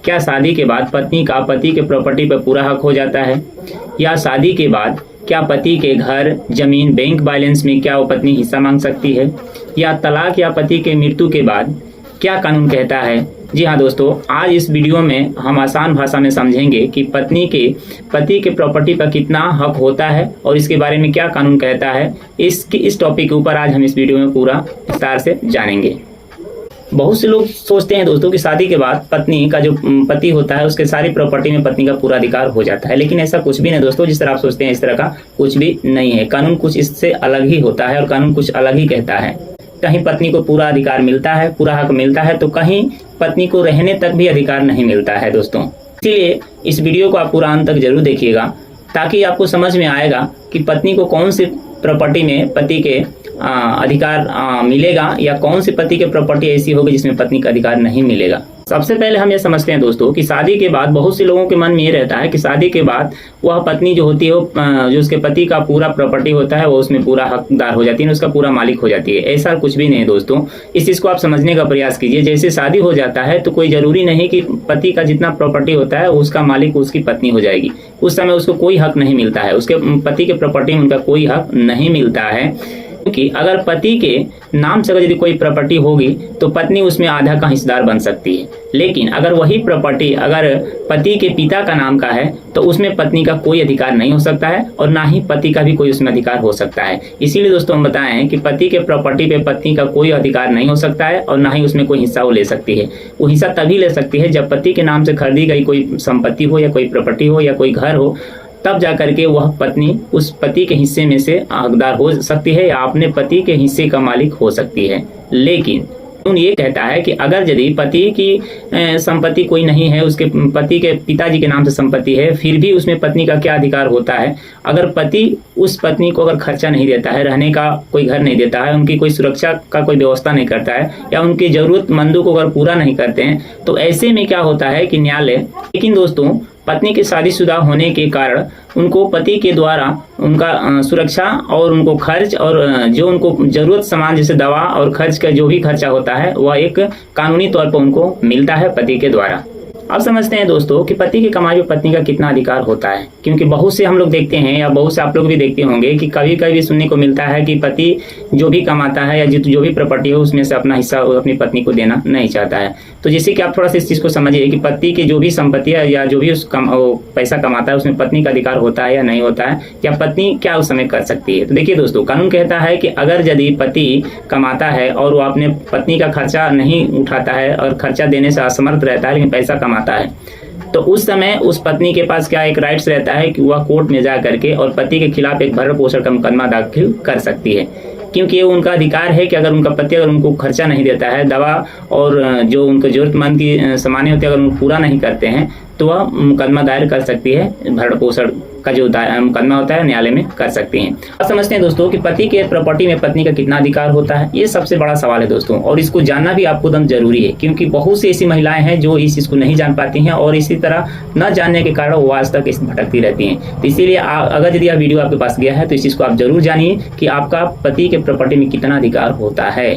क्या शादी के बाद पत्नी का पति के प्रॉपर्टी पर पूरा हक हो जाता है, या शादी के बाद क्या पति के घर, जमीन, बैंक बैलेंस में क्या वो पत्नी हिस्सा मांग सकती है, या तलाक या पति के मृत्यु के बाद क्या कानून कहता है। जी हाँ दोस्तों, आज इस वीडियो में हम आसान भाषा में समझेंगे कि पति के प्रॉपर्टी पर कितना हक होता है और इसके बारे में क्या कानून कहता है। इस टॉपिक के ऊपर आज हम इस वीडियो में पूरा विस्तार से जानेंगे। बहुत से लोग सोचते हैं दोस्तों कि शादी के बाद पत्नी का जो पति होता है उसके सारी प्रॉपर्टी में पत्नी का पूरा अधिकार हो जाता है, लेकिन ऐसा कुछ भी नहीं दोस्तों। जिस तरह आप सोचते हैं इस तरह का कुछ भी नहीं है। कानून कुछ इससे अलग ही होता है और कानून कुछ अलग ही कहता है। कहीं पत्नी को पूरा अधिकार मिलता है, पूरा हक मिलता है, तो कहीं पत्नी को रहने तक भी अधिकार नहीं मिलता है दोस्तों। इसीलिए इस वीडियो को आप पूरा अंत तक जरूर देखिएगा ताकि आपको समझ में आएगा कि पत्नी को कौन सी प्रॉपर्टी में पति के अधिकार मिलेगा या कौन सी पति के प्रॉपर्टी ऐसी होगी जिसमें पत्नी का अधिकार नहीं मिलेगा। सबसे पहले हम ये समझते हैं दोस्तों कि शादी के बाद बहुत से लोगों के मन में ये रहता है कि शादी के बाद वह पत्नी जो होती है जो उसके पति का पूरा प्रॉपर्टी होता है वो उसमें पूरा हकदार हो जाती है, उसका पूरा मालिक हो जाती है। ऐसा कुछ भी नहीं दोस्तों। इस चीज को आप समझने का प्रयास कीजिए। जैसे शादी हो जाता है तो कोई जरूरी नहीं कि पति का जितना प्रॉपर्टी होता है उसका मालिक उसकी पत्नी हो जाएगी। उस समय उसको कोई हक नहीं मिलता है, उसके पति के प्रॉपर्टी में उनका कोई हक नहीं मिलता है। क्योंकि अगर पति के नाम से अगर यदि कोई प्रॉपर्टी होगी तो पत्नी उसमें आधा का हिस्सेदार बन सकती है, लेकिन अगर वही प्रॉपर्टी अगर पति के पिता का नाम का है तो उसमें पत्नी का कोई अधिकार नहीं हो सकता है और ना ही पति का भी कोई उसमें अधिकार हो सकता है। इसीलिए दोस्तों हम बताएं कि पति के प्रॉपर्टी पे पत्नी का कोई अधिकार नहीं हो सकता है और ना ही उसमें कोई हिस्सा वो ले सकती है। वो हिस्सा तभी ले सकती है जब पति के नाम से खरीदी गई कोई संपत्ति हो या कोई प्रॉपर्टी हो या कोई घर हो, तब जाकर के वह पत्नी उस पति के हिस्से में से हकदार हो सकती है या अपने पति के हिस्से का मालिक हो सकती है। लेकिन ये कहता है कि अगर यदि पति की संपत्ति कोई नहीं है, उसके पति के पिताजी के नाम से संपत्ति है, फिर भी उसमें पत्नी का क्या अधिकार होता है। अगर पति उस पत्नी को अगर खर्चा नहीं देता है, रहने का कोई घर नहीं देता है, उनकी कोई सुरक्षा का कोई व्यवस्था नहीं करता है या उनकी जरूरतमंदों को अगर पूरा नहीं करते हैं, तो ऐसे में क्या होता है कि न्यायालय, लेकिन दोस्तों पत्नी के शादीशुदा होने के कारण उनको पति के द्वारा उनका सुरक्षा और उनको खर्च और जो उनको जरूरत सामान जैसे दवा और खर्च का जो भी खर्चा होता है वह एक कानूनी तौर पर उनको मिलता है पति के द्वारा। अब समझते हैं दोस्तों कि पति की कमाई में पत्नी का कितना अधिकार होता है। क्योंकि बहुत से हम लोग देखते हैं या बहुत से आप लोग भी देखते होंगे कि कभी कभी सुनने को मिलता है कि पति जो भी कमाता है या जो भी प्रॉपर्टी हो उसमें से अपना हिस्सा अपनी पत्नी को देना नहीं चाहता है। तो जैसे कि आप थोड़ा सा इस चीज़ को समझिए कि पति की जो भी संपत्ति है या जो भी पैसा कमाता है उसमें पत्नी का अधिकार होता है या नहीं होता है, या पत्नी क्या उस समय कर सकती है। तो देखिए दोस्तों, कानून कहता है कि अगर यदि पति कमाता है और वो अपने पत्नी का खर्चा नहीं उठाता है और खर्चा देने से असमर्थ रहता है लेकिन पैसा कमाता है, तो उस समय उस पत्नी के पास क्या एक राइट्स रहता है कि वह कोर्ट में जा करके और पति के खिलाफ एक भरण पोषण का मुकदमा दाखिल कर सकती है। क्योंकि ये उनका अधिकार है कि अगर उनका पति अगर उनको खर्चा नहीं देता है, दवा और जो उनके जरूरतमंद की सामान्य होती है अगर उनको पूरा नहीं करते हैं, तो वह मुकदमा दायर कर सकती है। भरण पोषण का जो मुकदमा होता है न्यायालय में कर सकती हैं। अब समझते हैं दोस्तों कि पति के प्रॉपर्टी में पत्नी का कितना अधिकार होता है। ये सबसे बड़ा सवाल है दोस्तों, और इसको जानना भी आपको एकदम जरूरी है, क्योंकि बहुत सी ऐसी महिलाएं हैं जो इस चीज को नहीं जान पाती हैं और इसी तरह न जानने के कारण वो आज तक भटकती रहती हैं। तो इसीलिए अगर यदि यह वीडियो आपके पास गया है तो इस चीज को आप जरूर जानिए कि आपका पति के प्रॉपर्टी में कितना अधिकार होता है।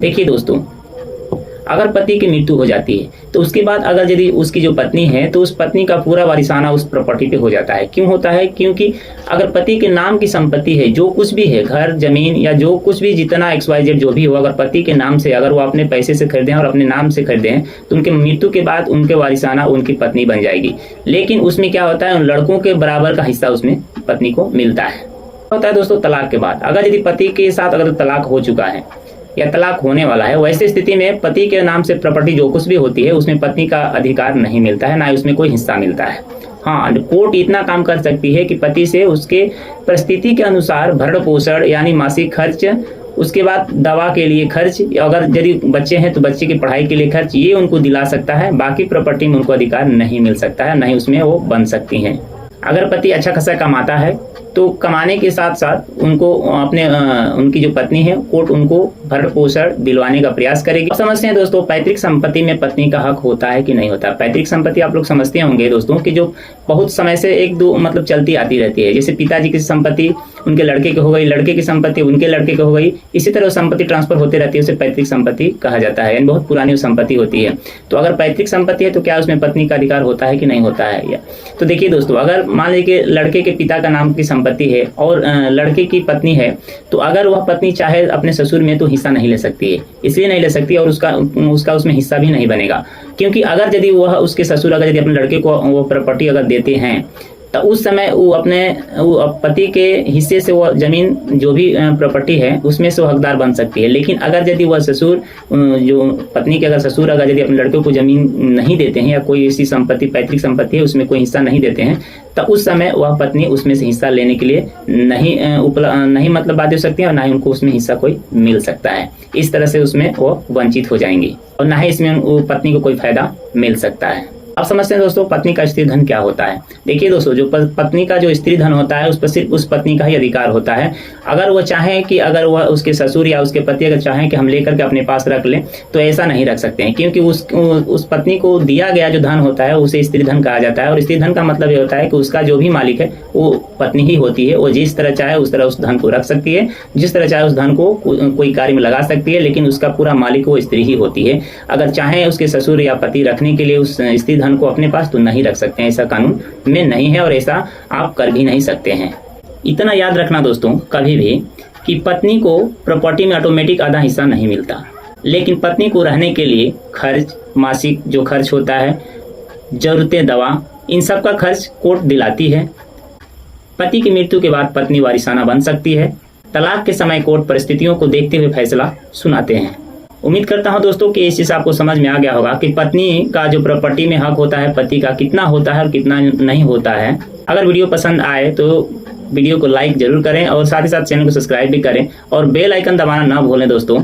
देखिए दोस्तों, अगर पति की मृत्यु हो जाती है तो उसके बाद अगर यदि उसकी जो पत्नी है तो उस पत्नी का पूरा वारिसाना उस प्रॉपर्टी पे हो जाता है। क्यों होता है? क्योंकि अगर पति के नाम की संपत्ति है, जो कुछ भी है, घर, जमीन या जो कुछ भी जितना XYZ जो भी हो, अगर पति के नाम से अगर वो अपने पैसे से खरीदे और अपने नाम से खरीदे हैं तो उनके मृत्यु के बाद उनके वारिसाना उनकी पत्नी बन जाएगी। लेकिन उसमें क्या होता है, उन लड़कों के बराबर का हिस्सा उसमें पत्नी को मिलता है। होता है दोस्तों तलाक के बाद, अगर यदि पति के साथ अगर तलाक हो चुका है या तलाक होने वाला है, वैसे स्थिति में पति के नाम से प्रॉपर्टी जो कुछ भी होती है उसमें पत्नी का अधिकार नहीं मिलता है, ना ही उसमें कोई हिस्सा मिलता है। हाँ, कोर्ट इतना काम कर सकती है कि पति से उसके परिस्थिति के अनुसार भरण पोषण यानी मासिक खर्च, उसके बाद दवा के लिए खर्च, अगर यदि बच्चे हैं तो बच्चे की पढ़ाई के लिए खर्च, ये उनको दिला सकता है। बाकी प्रॉपर्टी में उनको अधिकार नहीं मिल सकता है, नहीं उसमें वो बन सकती हैं। अगर पति अच्छा खासा कमाता है तो कमाने के साथ साथ उनको उनकी जो पत्नी है कोर्ट उनको भरण पोषण दिलवाने का प्रयास करेगी। अब समझते हैं दोस्तों पैतृक संपत्ति में पत्नी का हक होता है कि नहीं होता। पैतृक संपत्ति आप लोग समझते होंगे दोस्तों कि जो बहुत समय से एक दो मतलब चलती आती रहती है। जैसे पिताजी की संपत्ति उनके लड़के की हो गई, लड़के की संपत्ति उनके लड़के की हो गई, इसी तरह संपत्ति ट्रांसफर होते रहती है, उसे पैतृक संपत्ति कहा जाता है। यानी बहुत पुरानी संपत्ति होती है। तो अगर पैतृक संपत्ति है तो क्या उसमें पत्नी का अधिकार होता है कि नहीं होता है? तो देखिए दोस्तों, अगर मान लीजिए लड़के के पिता का नाम की संपत्ति है और लड़के की पत्नी है, तो अगर वह पत्नी चाहे अपने ससुर में तो हिस्सा नहीं ले सकती है। इसलिए नहीं ले सकती और उसका उसमें हिस्सा भी नहीं बनेगा, क्योंकि अगर यदि वह उसके ससुर अगर यदि अपने लड़के को वो प्रॉपर्टी अगर देते हैं तो उस समय वो पति के हिस्से से वो जमीन जो भी प्रॉपर्टी है उसमें से वो हकदार बन सकती है। लेकिन अगर यदि वह ससुर जो पत्नी के अगर ससुर अगर यदि अपने लड़के को जमीन नहीं देते हैं या कोई ऐसी संपत्ति पैतृक संपत्ति है उसमें कोई हिस्सा नहीं देते हैं, तो उस समय वह पत्नी उसमें से हिस्सा लेने के लिए नहीं मतलब बाध्य हो सकती है और ना ही उनको उसमें हिस्सा कोई मिल सकता है। इस तरह से उसमें वो वंचित हो जाएंगी और ना ही इसमें पत्नी को कोई फायदा मिल सकता है। अब समझते हैं दोस्तों पत्नी का स्त्री धन क्या होता है। देखिए दोस्तों, जो पत्नी का जो स्त्री धन होता है उस पर सिर्फ उस पत्नी का ही अधिकार होता है। अगर वह चाहे कि अगर वह उसके ससुर या उसके पति अगर चाहें कि हम लेकर के अपने पास रख लें तो ऐसा नहीं रख सकते हैं, क्योंकि उस पत्नी को दिया गया जो धन होता है उसे स्त्री धन कहा जाता है। और स्त्री धन का मतलब ये होता है कि उसका जो भी मालिक है वो पत्नी ही होती है। वो जिस तरह चाहे उस तरह उस धन को रख सकती है, जिस तरह चाहे उस धन को कोई कार्य में लगा सकती है, लेकिन उसका पूरा मालिक वो स्त्री ही होती है। अगर चाहे उसके ससुर या पति रखने के लिए उस स्त्री धन को अपने पास तो नहीं रख सकते हैं, ऐसा कानून में नहीं है और ऐसा आप कर भी नहीं सकते हैं। इतना याद रखना दोस्तों कभी भी कि पत्नी को प्रॉपर्टी में ऑटोमेटिक आधा हिस्सा नहीं मिलता, लेकिन पत्नी को रहने के लिए खर्च, मासिक जो खर्च होता है, जरूरतें, दवा, इन सब का खर्च कोर्ट दिलाती है। पति की मृत्यु के बाद पत्नी वारिसाना बन सकती है। तलाक के समय कोर्ट परिस्थितियों को देखते हुए फैसला सुनाते हैं। उम्मीद करता हूं दोस्तों कि इस चीज आपको समझ में आ गया होगा कि पत्नी का जो प्रॉपर्टी में हक होता है पति का कितना होता है और कितना नहीं होता है। अगर वीडियो पसंद आए तो वीडियो को लाइक जरूर करें और साथ ही साथ चैनल को सब्सक्राइब भी करें और बेल आइकन दबाना ना भूलें दोस्तों,